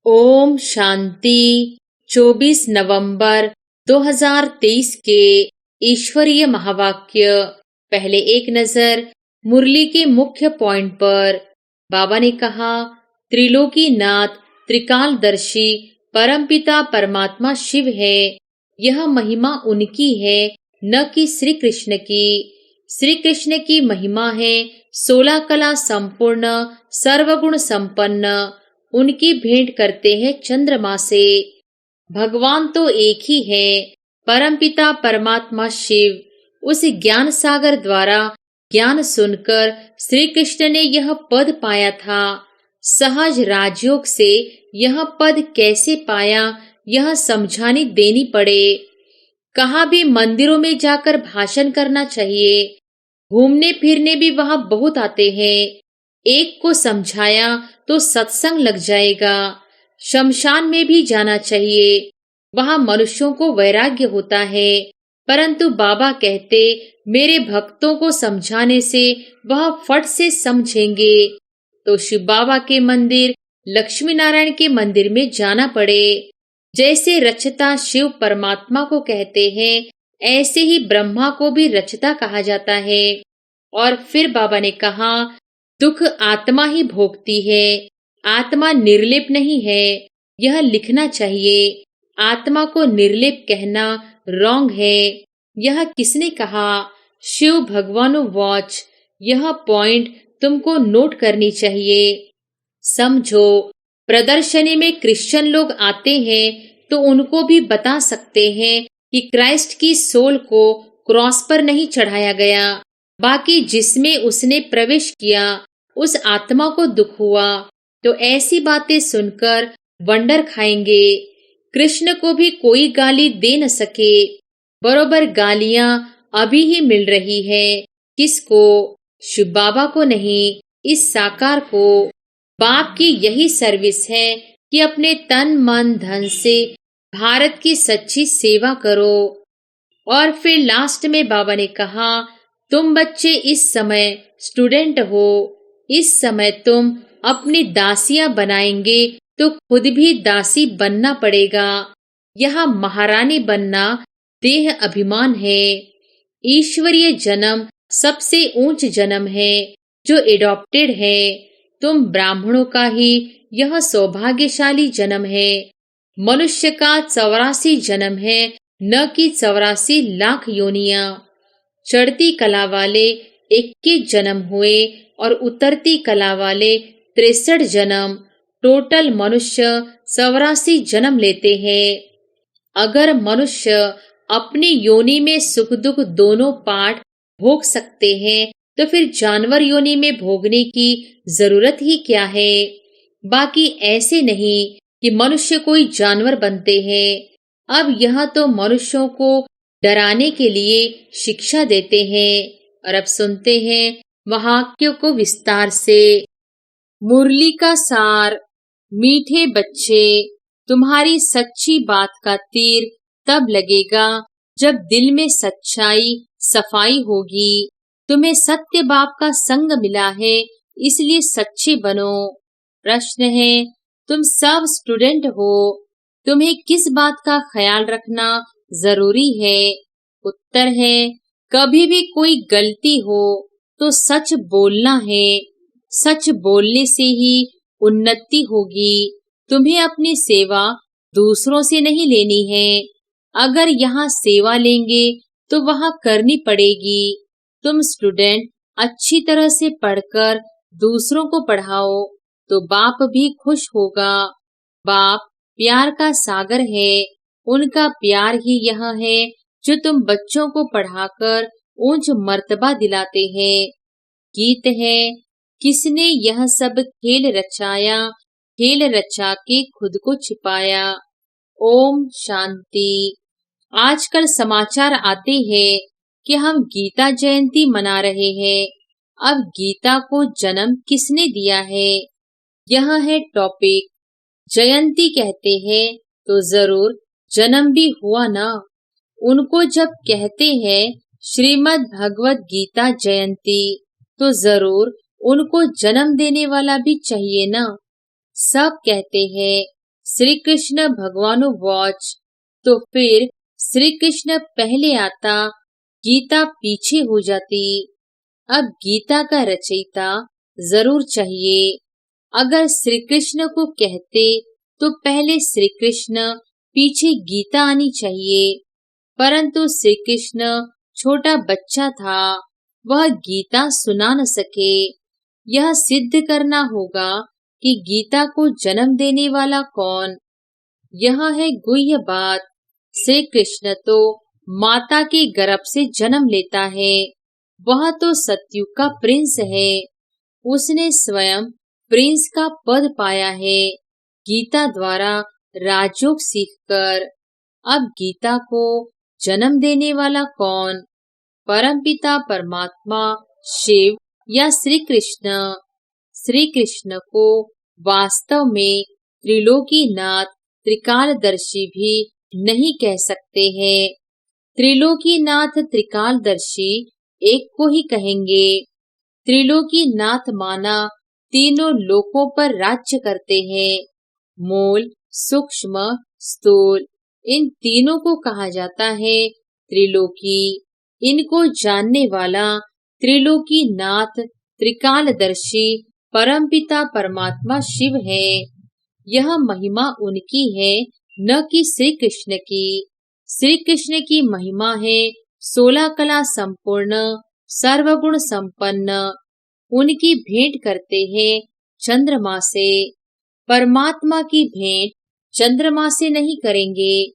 ओम शांति। 24 नवंबर 2023 के ईश्वरीय महावाक्य। पहले एक नजर मुरली के मुख्य पॉइंट पर। बाबा ने कहा, त्रिलोकीनाथ त्रिकालदर्शी परमपिता परमात्मा शिव है। यह महिमा उनकी है, न कि श्री कृष्ण की। श्री कृष्ण की महिमा है 16 कला संपूर्ण सर्वगुण संपन्न। उनकी भेंट करते हैं चंद्रमा से। भगवान तो एक ही है, परमपिता परमात्मा शिव। उस ज्ञान सागर द्वारा ज्ञान सुनकर श्री कृष्ण ने यह पद पाया था। सहज राजयोग से यह पद कैसे पाया, यह समझानी देनी पड़े। कहाँ भी मंदिरों में जाकर भाषण करना चाहिए। घूमने फिरने भी वहाँ बहुत आते हैं। एक को समझाया तो सत्संग लग जाएगा। शमशान में भी जाना चाहिए, वहाँ मनुष्यों को वैराग्य होता है। परंतु बाबा कहते, मेरे भक्तों को समझाने से वह फट से समझेंगे। तो शिव बाबा के मंदिर, लक्ष्मी नारायण के मंदिर में जाना पड़े। जैसे रचता शिव परमात्मा को कहते हैं, ऐसे ही ब्रह्मा को भी रचता कहा जाता है। और फिर बाबा ने कहा, दुख आत्मा ही भोगती है, आत्मा निर्लेप नहीं है। यह लिखना चाहिए। आत्मा को निर्लेप कहना रॉन्ग है। यह किसने कहा? शिव भगवान वॉच। यह पॉइंट तुमको नोट करनी चाहिए। समझो, प्रदर्शनी में क्रिश्चियन लोग आते हैं तो उनको भी बता सकते हैं कि क्राइस्ट की सोल को क्रॉस पर नहीं चढ़ाया गया, बाकी जिसमें उसने प्रवेश किया उस आत्मा को दुख हुआ। तो ऐसी बातें सुनकर वंडर खाएंगे। कृष्ण को भी कोई गाली दे न सके। बरोबर गालियां अभी ही मिल रही है। किसको? शिव बाबा को नहीं, इस साकार को। बाप की यही सर्विस है कि अपने तन मन धन से भारत की सच्ची सेवा करो। और फिर लास्ट में बाबा ने कहा, तुम बच्चे इस समय स्टूडेंट हो। इस समय तुम अपनी दासियां बनाएंगे तो खुद भी दासी बनना पड़ेगा। यहाँ महारानी बनना देह अभिमान है। ईश्वरीय जन्म सबसे ऊंच जन्म है जो एडॉप्टेड है। तुम ब्राह्मणों का ही यह सौभाग्यशाली जन्म है। मनुष्य का 84 जन्म है, न कि 84 लाख योनियां। चढ़ती कला वाले 21 जन्म हुए और उतरती कला वाले 63 जन्म। टोटल मनुष्य 84 जन्म लेते हैं। अगर मनुष्य अपनी योनि में सुख दुख दोनों पार्ट भोग सकते हैं तो फिर जानवर योनि में भोगने की जरूरत ही क्या है। बाकी ऐसे नहीं कि मनुष्य कोई जानवर बनते हैं। अब यह तो मनुष्यों को डराने के लिए शिक्षा देते हैं। और अब सुनते हैं वाक्यों को विस्तार से। मुरली का सार। मीठे बच्चे, तुम्हारी सच्ची बात का तीर तब लगेगा जब दिल में सच्चाई सफाई होगी। तुम्हें सत्य बाप का संग मिला है, इसलिए सच्चे बनो। प्रश्न है, तुम सब स्टूडेंट हो, तुम्हें किस बात का ख्याल रखना जरूरी है? उत्तर है, कभी भी कोई गलती हो तो सच बोलना है। सच बोलने से ही उन्नति होगी। तुम्हें अपनी सेवा दूसरों से नहीं लेनी है। अगर यहाँ सेवा लेंगे तो वहाँ करनी पड़ेगी। तुम स्टूडेंट अच्छी तरह से पढ़कर दूसरों को पढ़ाओ तो बाप भी खुश होगा। बाप प्यार का सागर है। उनका प्यार ही यह है जो तुम बच्चों को पढ़ाकर ऊंच मर्तबा दिलाते हैं। गीत है, किसने यह सब खेल रचाया, खेल रचा के खुद को छिपाया। ओम शांति। आजकल समाचार आते हैं कि हम गीता जयंती मना रहे हैं। अब गीता को जन्म किसने दिया है, यह है टॉपिक। जयंती कहते हैं तो जरूर जन्म भी हुआ ना। उनको जब कहते हैं श्रीमद् भगवत गीता जयंती तो जरूर उनको जन्म देने वाला भी चाहिए ना। सब कहते हैं श्री कृष्ण भगवानु वॉच, तो फिर श्री कृष्ण पहले आता, गीता पीछे हो जाती। अब गीता का रचयिता जरूर चाहिए। अगर श्री कृष्ण को कहते तो पहले श्री कृष्ण, पीछे गीता आनी चाहिए। परंतु श्री कृष्ण छोटा बच्चा था, वह गीता सुना न सके। यह सिद्ध करना होगा कि गीता को जन्म देने वाला कौन। यह है गुह्य बात। श्री कृष्ण तो माता के गर्भ से जन्म लेता है। वह तो सतयुग का प्रिंस है। उसने स्वयं प्रिंस का पद पाया है, गीता द्वारा राजयोग सीखकर। अब गीता को जन्म देने वाला कौन? परमपिता परमात्मा, शिव या श्री कृष्ण? श्री कृष्ण को वास्तव में त्रिलोकीनाथ, त्रिकालदर्शी भी नहीं कह सकते हैं। त्रिलोकीनाथ, त्रिकालदर्शी एक को ही कहेंगे। त्रिलोकीनाथ माना तीनों लोकों पर राज्य करते हैं। मूल, सूक्ष्म, स्थूल, इन तीनों को कहा जाता है त्रिलोकी। इनको जानने वाला त्रिलोकीनाथ, त्रिकालदर्शी, परमपिता परमात्मा शिव है। यह महिमा उनकी है, न कि श्री कृष्ण की। श्री कृष्ण की महिमा है 16 कला संपूर्ण, सर्वगुण संपन्न। उनकी भेंट करते हैं चंद्रमा से। परमात्मा की भेंट चंद्रमा से नहीं करेंगे।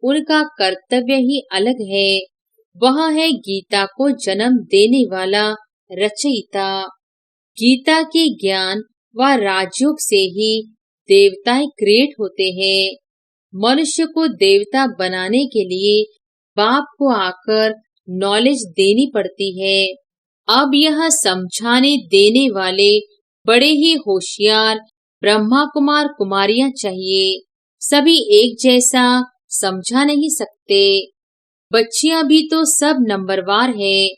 उनका कर्तव्य ही अलग है। वह है गीता को जन्म देने वाला रचयिता। गीता के ज्ञान व राजयोग से ही देवताएं क्रिएट होते हैं। मनुष्य को देवता बनाने के लिए बाप को आकर नॉलेज देनी पड़ती है। अब यह समझाने देने वाले बड़े ही होशियार ब्रह्मा कुमार कुमारियां चाहिए। सभी एक जैसा समझा नहीं सकते। बच्चियां भी तो सब नंबरवार है।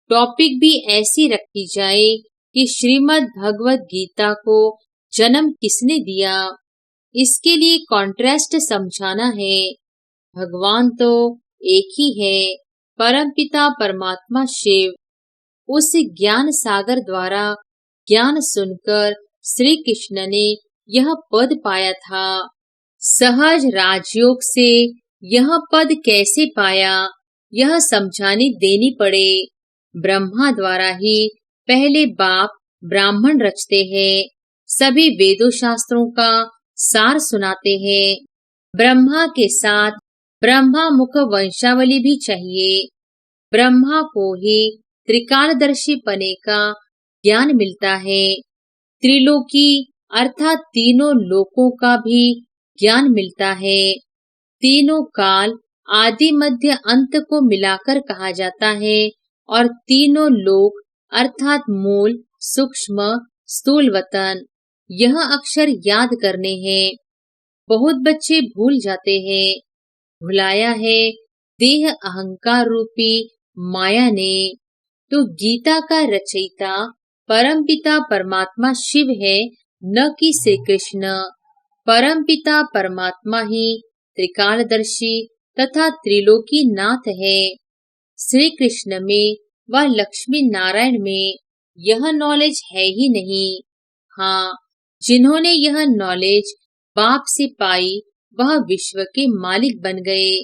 टॉपिक भी ऐसी रखी जाए कि श्रीमद् भगवत गीता को जन्म किसने दिया, इसके लिए कॉन्ट्रास्ट समझाना है। भगवान तो एक ही है, परमपिता परमात्मा शिव। उस ज्ञान सागर द्वारा ज्ञान सुनकर श्री कृष्ण ने यह पद पाया था। सहज राजयोग से यह पद कैसे पाया, यह समझाने देनी पड़े। ब्रह्मा द्वारा ही पहले बाप ब्राह्मण रचते हैं। सभी वेदों शास्त्रों का सार सुनाते हैं। ब्रह्मा के साथ ब्रह्मा मुख वंशावली भी चाहिए। ब्रह्मा को ही त्रिकालदर्शी पने का ज्ञान मिलता है। त्रिलोकी अर्थात तीनों लोकों का भी ज्ञान मिलता है। तीनों काल आदि मध्य अंत को मिलाकर कहा जाता है। और तीनों लोक अर्थात मूल, सूक्ष्म, स्थूल वतन, यह अक्षर याद करने हैं। बहुत बच्चे भूल जाते हैं। भुलाया है देह अहंकार रूपी माया ने। तो गीता का रचयिता परमपिता परमात्मा शिव है, न कि श्री कृष्ण। परमपिता परमात्मा ही त्रिकालदर्शी तथा त्रिलोकी नाथ है। श्री कृष्ण में व लक्ष्मी नारायण में यह नॉलेज है ही नहीं। हाँ, जिन्होंने यह नॉलेज बाप से पाई वह विश्व के मालिक बन गए।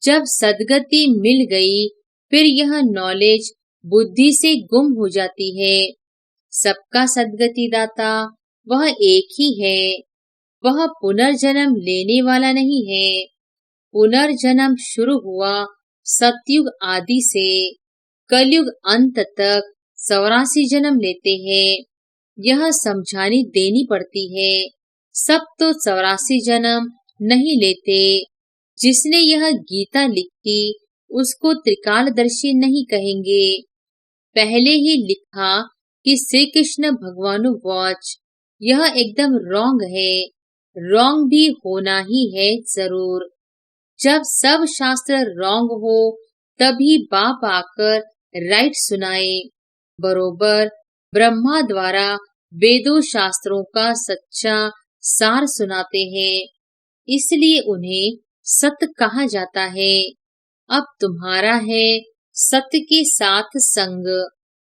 जब सद्गति मिल गई फिर यह नॉलेज बुद्धि से गुम हो जाती है। सबका सद्गति दाता वह एक ही है। वह पुनर्जन्म लेने वाला नहीं है। पुनर्जन्म शुरू हुआ सतयुग आदि से कलयुग अंत तक 84 जन्म लेते हैं। यह समझानी देनी पड़ती है। सब तो 84 जन्म नहीं लेते। जिसने यह गीता लिखी उसको त्रिकालदर्शी नहीं कहेंगे। पहले ही लिखा कि श्री कृष्ण भगवानु वॉच, यह एकदम रॉन्ग है। रॉन्ग भी होना ही है जरूर। जब सब शास्त्र रॉन्ग हो तभी बाप आकर राइट सुनाए। बरोबर ब्रह्मा द्वारा वेदों शास्त्रों का सच्चा सार सुनाते हैं। इसलिए उन्हें सत कहा जाता है। अब तुम्हारा है सत्य के साथ संग,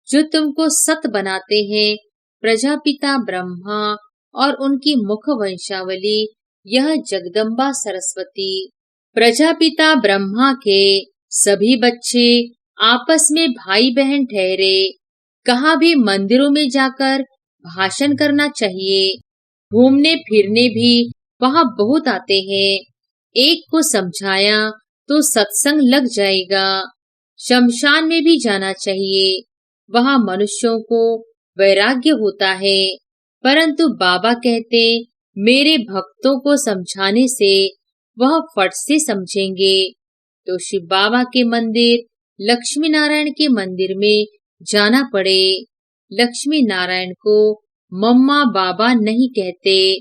जो तुमको सत बनाते हैं। प्रजापिता ब्रह्मा और उनकी मुख वंशावली, यह जगदम्बा सरस्वती। प्रजापिता ब्रह्मा के सभी बच्चे आपस में भाई बहन ठहरे। कहाँ भी मंदिरों में जाकर भाषण करना चाहिए। घूमने फिरने भी वहाँ बहुत आते हैं। एक को समझाया तो सत्संग लग जाएगा। शमशान में भी जाना चाहिए। वहाँ मनुष्यों को वैराग्य होता है, परंतु बाबा कहते, मेरे भक्तों को समझाने से वह फट से समझेंगे। तो शिव बाबा के मंदिर, लक्ष्मी नारायण के मंदिर में जाना पड़े। लक्ष्मी नारायण को मम्मा बाबा नहीं कहते,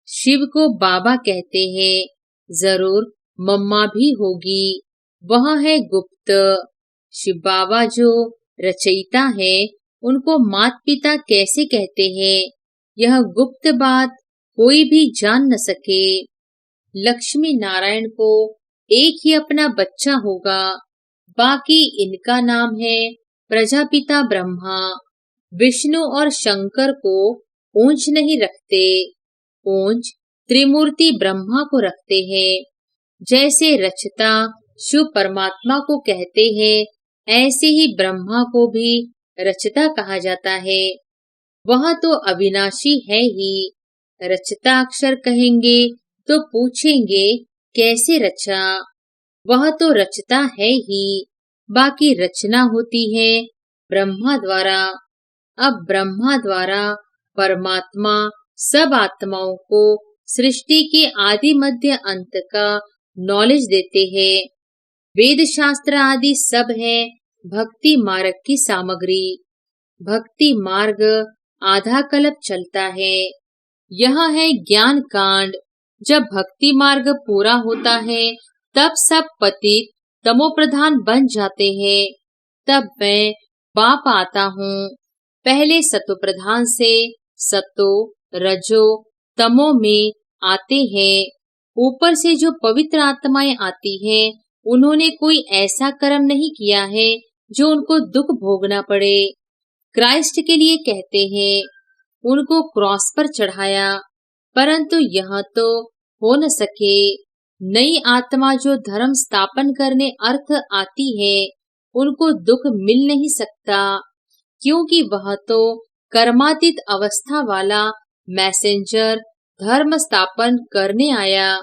शिव को बाबा कहते हैं। जरूर मम्मा भी होगी, वह है गुप्त। शिव बाबा जो रचयिता है, उनको माता पिता कैसे कहते हैं, यह गुप्त बात कोई भी जान न सके। लक्ष्मी नारायण को एक ही अपना बच्चा होगा, बाकी इनका नाम है प्रजापिता ब्रह्मा। विष्णु और शंकर को पूंछ नहीं रखते, पूंछ त्रिमूर्ति ब्रह्मा को रखते हैं। जैसे रचता शिव परमात्मा को कहते हैं, ऐसे ही ब्रह्मा को भी रचता कहा जाता है। वह तो अविनाशी है ही। रचता अक्षर कहेंगे तो पूछेंगे कैसे रचा। वह तो रचता है ही, बाकी रचना होती है ब्रह्मा द्वारा। अब ब्रह्मा द्वारा परमात्मा सब आत्माओं को सृष्टि के आदि मध्य अंत का नॉलेज देते हैं। वेद शास्त्र आदि सब है भक्ति मार्ग की सामग्री। भक्ति मार्ग आधा कल्प चलता है। यह है ज्ञान कांड। जब भक्ति मार्ग पूरा होता है, तब सब पतित तमोप्रधान बन जाते हैं। तब मैं बाप आता हूँ। पहले सतो प्रधान से सतो रजो तमो में आते हैं। ऊपर से जो पवित्र आत्माएं आती हैं, उन्होंने कोई ऐसा कर्म नहीं किया है जो उनको दुख भोगना पड़े। क्राइस्ट के लिए कहते हैं, उनको क्रॉस पर चढ़ाया, परंतु यह तो हो न सके। नई आत्मा जो धर्म स्थापन करने अर्थ आती है, उनको दुख मिल नहीं सकता, क्योंकि वह तो कर्मातीत अवस्था वाला मैसेंजर धर्म स्थापन करने आया।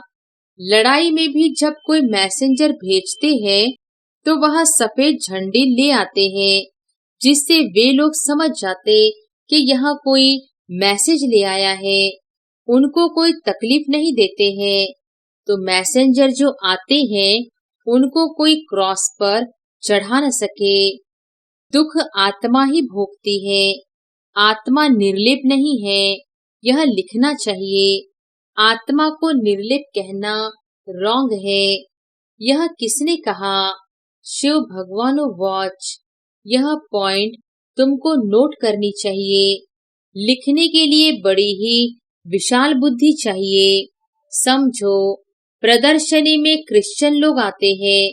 लड़ाई में भी जब कोई मैसेंजर भेजते हैं, तो वह सफेद झंडे ले आते हैं, जिससे वे लोग समझ जाते कि यह कोई मैसेज ले आया है। उनको कोई तकलीफ नहीं देते हैं। तो मैसेंजर जो आते हैं, उनको कोई क्रॉस पर चढ़ा न सके। दुख आत्मा ही भोगती है, आत्मा निर्लेप नहीं है, यह लिखना चाहिए। आत्मा को निर्लेप कहना रॉन्ग है। यह किसने कहा? शिव भगवानो वॉच। यह पॉइंट तुमको नोट करनी चाहिए। लिखने के लिए बड़ी ही विशाल बुद्धि चाहिए। समझो, प्रदर्शनी में क्रिश्चियन लोग आते हैं,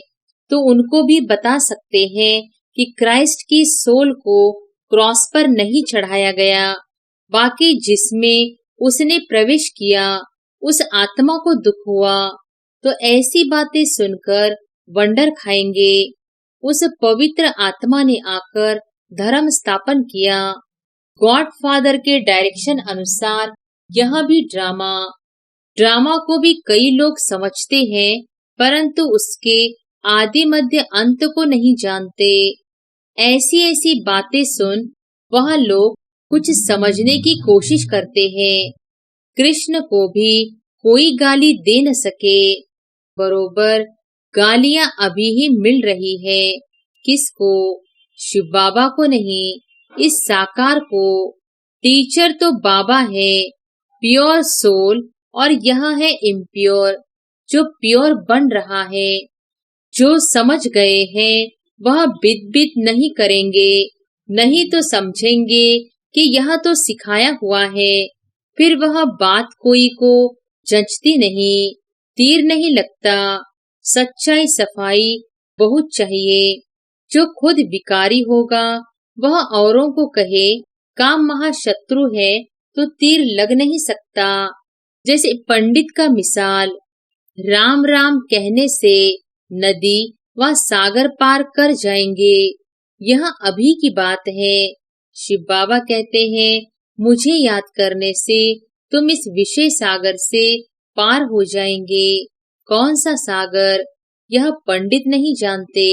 तो उनको भी बता सकते हैं कि क्राइस्ट की सोल को क्रॉस पर नहीं चढ़ाया गया, बाकी जिसमें उसने प्रवेश किया उस आत्मा को दुख हुआ। तो ऐसी बातें सुनकर वंडर खाएंगे। उस पवित्र आत्मा ने आकर धर्म स्थापन किया। गॉड फादर के डायरेक्शन अनुसार यह भी ड्रामा को भी कई लोग समझते हैं, परंतु उसके आदि मध्य अंत को नहीं जानते। ऐसी ऐसी बातें सुन वह लोग कुछ समझने की कोशिश करते हैं। कृष्ण को भी कोई गाली दे न सके। बरोबर गालियां अभी ही मिल रही है। किसको? शिव बाबा को नहीं, इस साकार को। टीचर तो बाबा है, प्योर सोल, और यह है इम्प्योर, जो प्योर बन रहा है। जो समझ गए हैं वह बिद बिद नहीं करेंगे, नहीं तो समझेंगे कि यह तो सिखाया हुआ है। फिर वह बात कोई को जचती नहीं। तीर नहीं लगता। सच्चाई सफाई बहुत चाहिए। जो खुद विकारी होगा वह औरों को कहे काम महाशत्रु है तो तीर लग नहीं सकता। जैसे पंडित का मिसाल, राम राम कहने से नदी व सागर पार कर जाएंगे। यह अभी की बात है। शिव बाबा कहते हैं मुझे याद करने से तुम इस विषय सागर से पार हो जाएंगे। कौन सा सागर, यह पंडित नहीं जानते।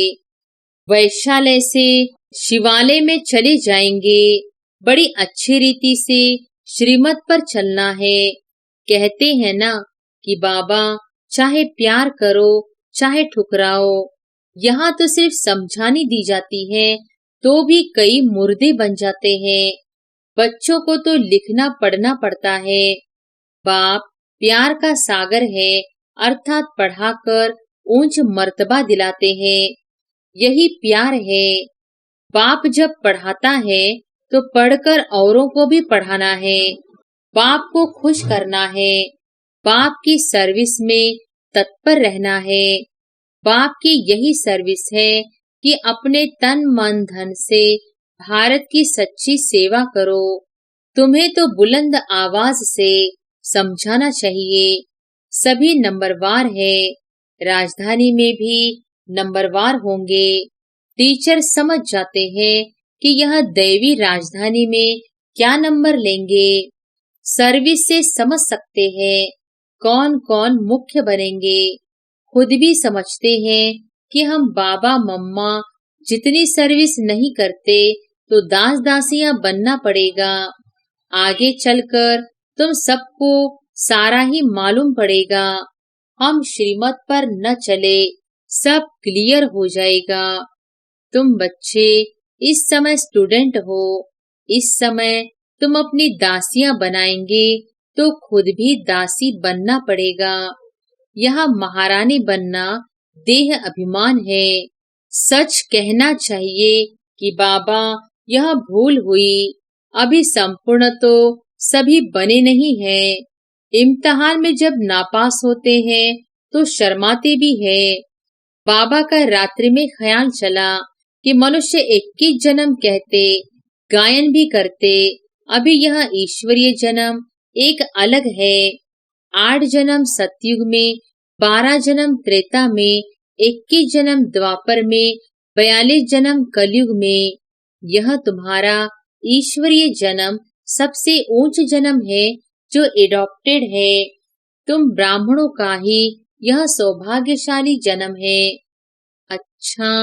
वैश्यालय से शिवालय में चले जाएंगे। बड़ी अच्छी रीति से श्रीमत पर चलना है। कहते हैं ना कि बाबा चाहे प्यार करो चाहे ठुकराओ। यहाँ तो सिर्फ समझानी दी जाती है तो भी कई मुर्दे बन जाते हैं। बच्चों को तो लिखना पढ़ना पड़ता है। बाप प्यार का सागर है, अर्थात पढ़ाकर ऊंच मर्तबा दिलाते हैं। यही प्यार है। बाप जब पढ़ाता है तो पढ़कर औरों को भी पढ़ाना है। बाप को खुश करना है। बाप की सर्विस में तत्पर रहना है। बाप की यही सर्विस है कि अपने तन मन धन से भारत की सच्ची सेवा करो। तुम्हें तो बुलंद आवाज से समझाना चाहिए। सभी नंबरवार है। राजधानी में भी नंबरवार होंगे। टीचर समझ जाते हैं कि यह दैवी राजधानी में क्या नंबर लेंगे। सर्विस से समझ सकते हैं कौन कौन मुख्य बनेंगे। खुद भी समझते हैं कि हम बाबा मम्मा जितनी सर्विस नहीं करते तो दास दासियां बनना पड़ेगा। आगे चलकर तुम सबको सारा ही मालूम पड़ेगा। हम श्रीमत पर न चले, सब क्लियर हो जाएगा। तुम बच्चे इस समय स्टूडेंट हो। इस समय तुम अपनी दासियां बनाएंगे तो खुद भी दासी बनना पड़ेगा। यहाँ महारानी बनना देह अभिमान है। सच कहना चाहिए कि बाबा यह भूल हुई। अभी संपूर्ण तो सभी बने नहीं हैं। इम्तिहान में जब नापास होते हैं तो शर्माते भी है। बाबा का रात्रि में ख्याल चला कि मनुष्य 21 जन्म कहते, गायन भी करते। अभी यह ईश्वरीय जन्म एक अलग है। 8 जन्म सतयुग में, 12 जन्म त्रेता में, 21 जन्म द्वापर में, 42 जन्म कलयुग में। यह तुम्हारा ईश्वरीय जन्म सबसे ऊंच जन्म है जो एडॉप्टेड है। तुम ब्राह्मणों का ही यह सौभाग्यशाली जन्म है। अच्छा,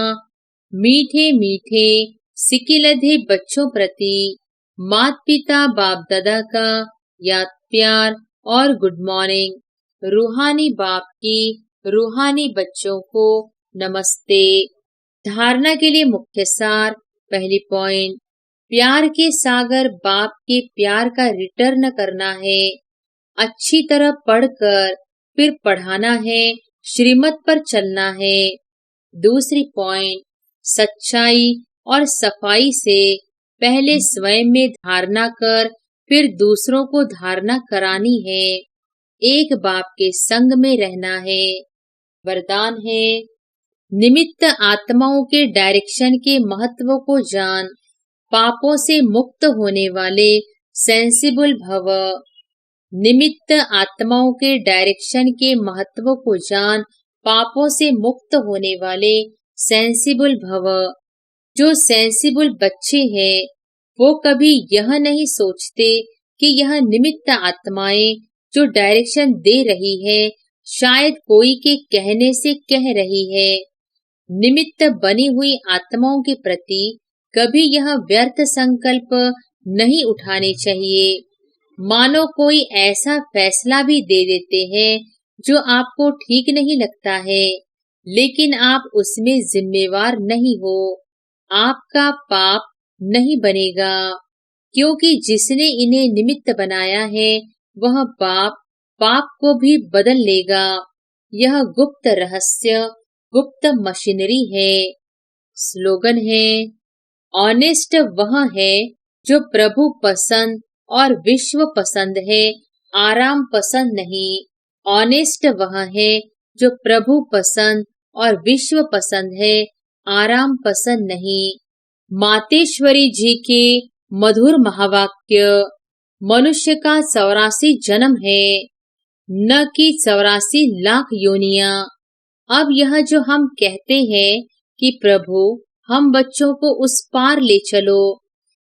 मीठे मीठे सिकिलधे बच्चों प्रति माता पिता बाप दादा का याद प्यार और गुड मॉर्निंग। रूहानी बाप की रूहानी बच्चों को नमस्ते। धारणा के लिए मुख्य सार। पहली पॉइंट, प्यार के सागर बाप के प्यार का रिटर्न करना है। अच्छी तरह पढ़कर फिर पढ़ाना है, श्रीमत पर चलना है। दूसरी पॉइंट, सच्चाई और सफाई से पहले स्वयं में धारणा कर फिर दूसरों को धारणा करानी है। एक बाप के संग में रहना है। वरदान है, निमित्त आत्माओं के डायरेक्शन के महत्व को जान, पापों से मुक्त होने वाले सेंसिबल भव। निमित्त आत्माओं के डायरेक्शन के महत्व को जान, पापों से मुक्त होने वाले सेंसिबल भव। जो सेंसिबल बच्चे हैं वो कभी यह नहीं सोचते कि यह निमित्त आत्माएं जो डायरेक्शन दे रही है शायद कोई के कहने से कह रही है। निमित्त बनी हुई आत्माओं के प्रति कभी यह व्यर्थ संकल्प नहीं उठाने चाहिए। मानो कोई ऐसा फैसला भी दे देते हैं जो आपको ठीक नहीं लगता है, लेकिन आप उसमें जिम्मेवार नहीं हो। आपका पाप नहीं बनेगा, क्योंकि जिसने इन्हें निमित्त बनाया है वह पाप को भी बदल लेगा। यह गुप्त रहस्य, गुप्त मशीनरी है। स्लोगन है, ऑनेस्ट वह है जो प्रभु पसंद और विश्व पसंद है, आराम पसंद नहीं। ऑनेस्ट वह है जो प्रभु पसंद और विश्व पसंद है, आराम पसंद नहीं। मातेश्वरी जी के मधुर महावाक्य, मनुष्य का 84 जन्म है, न कि 84 लाख योनियां। अब यह जो हम कहते हैं कि प्रभु हम बच्चों को उस पार ले चलो,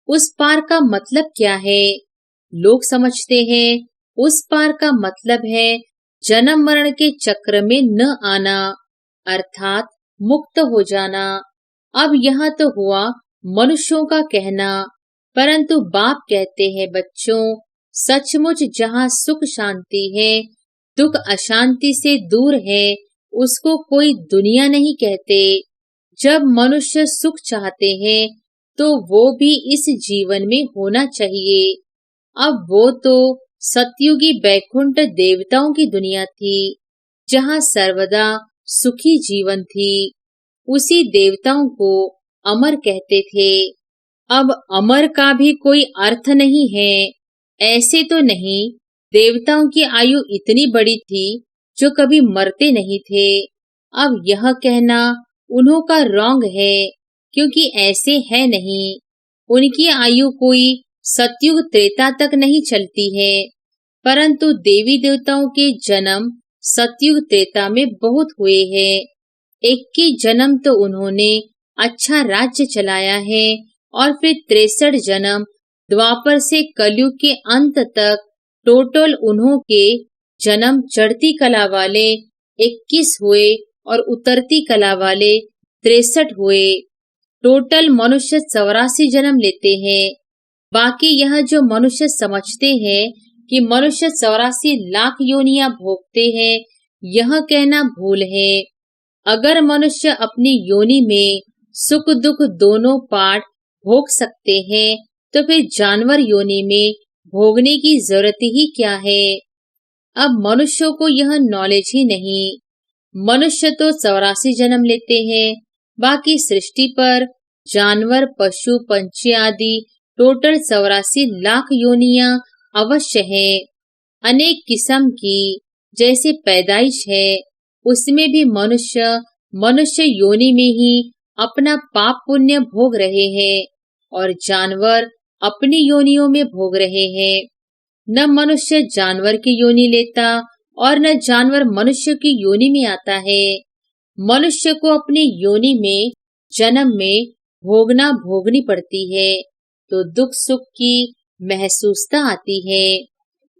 उस पार का मतलब क्या है? लोग समझते हैं उस पार का मतलब है जन्म मरण के चक्र में न आना, अर्थात मुक्त हो जाना। अब यह तो हुआ मनुष्यों का कहना, परंतु बाप कहते हैं बच्चों, सचमुच जहाँ सुख शांति है, दुख अशांति से दूर है, उसको कोई दुनिया नहीं कहते। जब मनुष्य सुख चाहते हैं तो वो भी इस जीवन में होना चाहिए। अब वो तो सतयुगी बैकुंठ देवताओं की दुनिया थी, जहाँ सर्वदा सुखी जीवन थी। उसी देवताओं को अमर कहते थे। अब अमर का भी कोई अर्थ नहीं है। ऐसे तो नहीं, देवताओं की आयु इतनी बड़ी थी जो कभी मरते नहीं थे। अब यह कहना उन्हों का रॉन्ग है, क्योंकि ऐसे है नहीं। उनकी आयु कोई सतयुग त्रेता तक नहीं चलती है, परंतु देवी देवताओं के जन्म सतयुग त्रेता में बहुत हुए हैं। 21 जन्म तो उन्होंने अच्छा राज्य चलाया है, और फिर 63 जन्म द्वापर से कलयुग के अंत तक टोटल उन्हों के जन्म चढ़ती कला वाले 21 हुए और उतरती कला वाले 63 हुए। टोटल मनुष्य 84 जन्म लेते हैं। बाकी यह जो मनुष्य समझते हैं कि मनुष्य 84 लाख योनियां भोगते हैं, यह कहना भूल है। अगर मनुष्य अपनी योनि में सुख दुख दोनों पार्ट भोग सकते हैं, तो फिर जानवर योनि में भोगने की जरूरत ही क्या है? अब मनुष्यों को यह नॉलेज ही नहीं। मनुष्य तो 84 जन्म लेते हैं, बाकी सृष्टि पर जानवर पशु पंछी आदि टोटल 84 लाख योनियां अवश्य है। अनेक किस्म की जैसे पैदाइश है, उसमें भी मनुष्य योनि में ही अपना पाप पुण्य भोग रहे हैं, और जानवर अपनी योनियों में भोग रहे हैं। न मनुष्य जानवर की योनि लेता और न जानवर मनुष्य की योनि में आता है। मनुष्य को अपनी योनि में जन्म में भोगनी पड़ती है, तो दुख सुख की महसूसता आती है।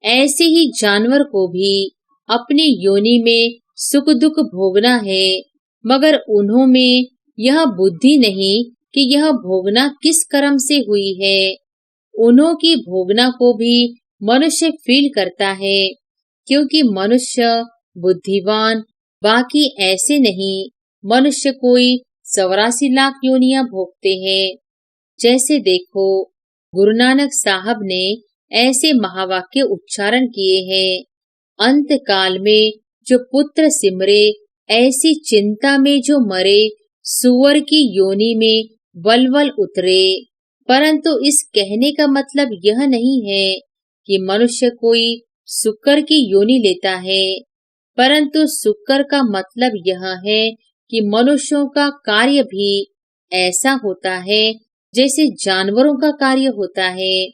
ऐसे ही जानवर को भी अपनी योनि में सुख दुख भोगना है, मगर उन्हों में यह बुद्धि नहीं कि यह भोगना किस कर्म से हुई है। उन्हों की भोगना को भी मनुष्य फील करता है, क्योंकि मनुष्य बुद्धिवान, बाकी ऐसे नहीं। मनुष्य कोई 84 लाख योनियां भोगते हैं। जैसे देखो, गुरु नानक साहब ने ऐसे महावाक्य उच्चारण किए हैं, अंत काल में जो पुत्र सिमरे, ऐसी चिंता में जो मरे, सुअर की योनि में वलवल उतरे। परंतु इस कहने का मतलब यह नहीं है कि मनुष्य कोई सुकर की योनि लेता है, परंतु सुकर का मतलब यह है कि मनुष्यों का कार्य भी ऐसा होता है जैसे जानवरों का कार्य होता है।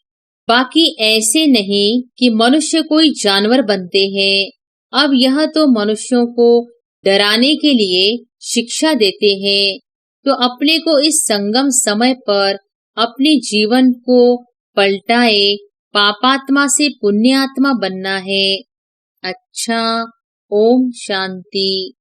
बाकी ऐसे नहीं कि मनुष्य कोई जानवर बनते हैं। अब यह तो मनुष्यों को डराने के लिए शिक्षा देते हैं, तो अपने को इस संगम समय पर अपने जीवन को पलटाए, पापात्मा से पुण्यात्मा बनना है। अच्छा, ओम शांति।